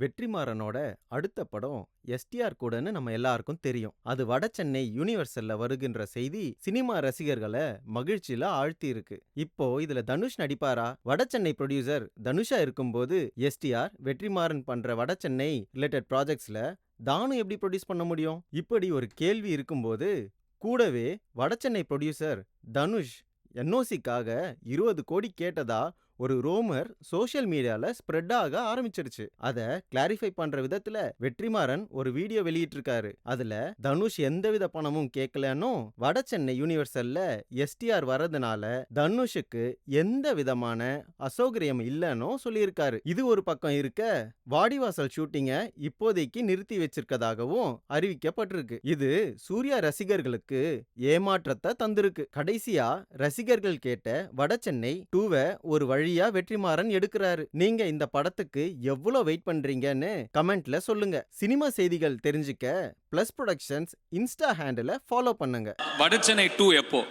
வெற்றிமாறனோட அடுத்த படம் எஸ்டிஆர் கூடன்னு நம்ம எல்லாருக்கும் தெரியும். அது வடசென்னை யூனிவர்சல்ல வருகின்ற செய்தி சினிமா ரசிகர்களை மகிழ்ச்சியில ஆழ்த்தி இருக்கு. இப்போ இதுல தனுஷ் நடிப்பாரா? வடசென்னை ப்ரொடியூசர் தனுஷா இருக்கும்போது எஸ்டிஆர் வெற்றிமாறன் பண்ற வடசென்னை ரிலேட்டட் ப்ராஜெக்ட்ஸ்ல தானு எப்படி ப்ரொடியூஸ் பண்ண முடியும்? இப்படி ஒரு கேள்வி இருக்கும்போது கூடவே வடசென்னை ப்ரொடியூசர் தனுஷ் என்ஓசிக்காக 20 கோடி கேட்டதா ஒரு ரோமர் சோஷியல் மீடியால ஸ்ப்ரெட் ஆக ஆரம்பிச்சிருச்சு. அத கிளாரிஃபை பண்ற விதத்துல வெற்றிமாறன் ஒரு வீடியோ வெளியிட்டிருக்காரு. அதுல தனுஷ் எந்தவித பணமும் கேட்கலன்னு வடசென்னை யூனிவர்சல்ல எஸ்டிஆர் வரதுனால தனுஷுக்கு எந்த விதமான அசௌகரியம் இல்லன்னு சொல்லியிருக்காரு. இது ஒரு பக்கம் இருக்க வாடிவாசல் ஷூட்டிங்க இப்போதைக்கு நிறுத்தி வச்சிருக்கதாகவும் அறிவிக்கப்பட்டிருக்கு. இது சூர்யா ரசிகர்களுக்கு ஏமாற்றத்தை தந்திருக்கு. கடைசியா ரசிகர்கள் கேட்ட வடசென்னை 2 ஒரு வழியா வெற்றிமாறன் எடுக்கிறாரு. நீங்க இந்த படத்துக்கு எவ்வளவு வெயிட் பண்றீங்கன்னு கமெண்ட்ல சொல்லுங்க. சினிமா செய்திகள் தெரிஞ்சுக்க பிளஸ் புரொடக்ஷன்ஸ் இன்ஸ்டா ஹேண்டில ஃபாலோ பண்ணுங்க. வடசென்னை 2 எப்போ?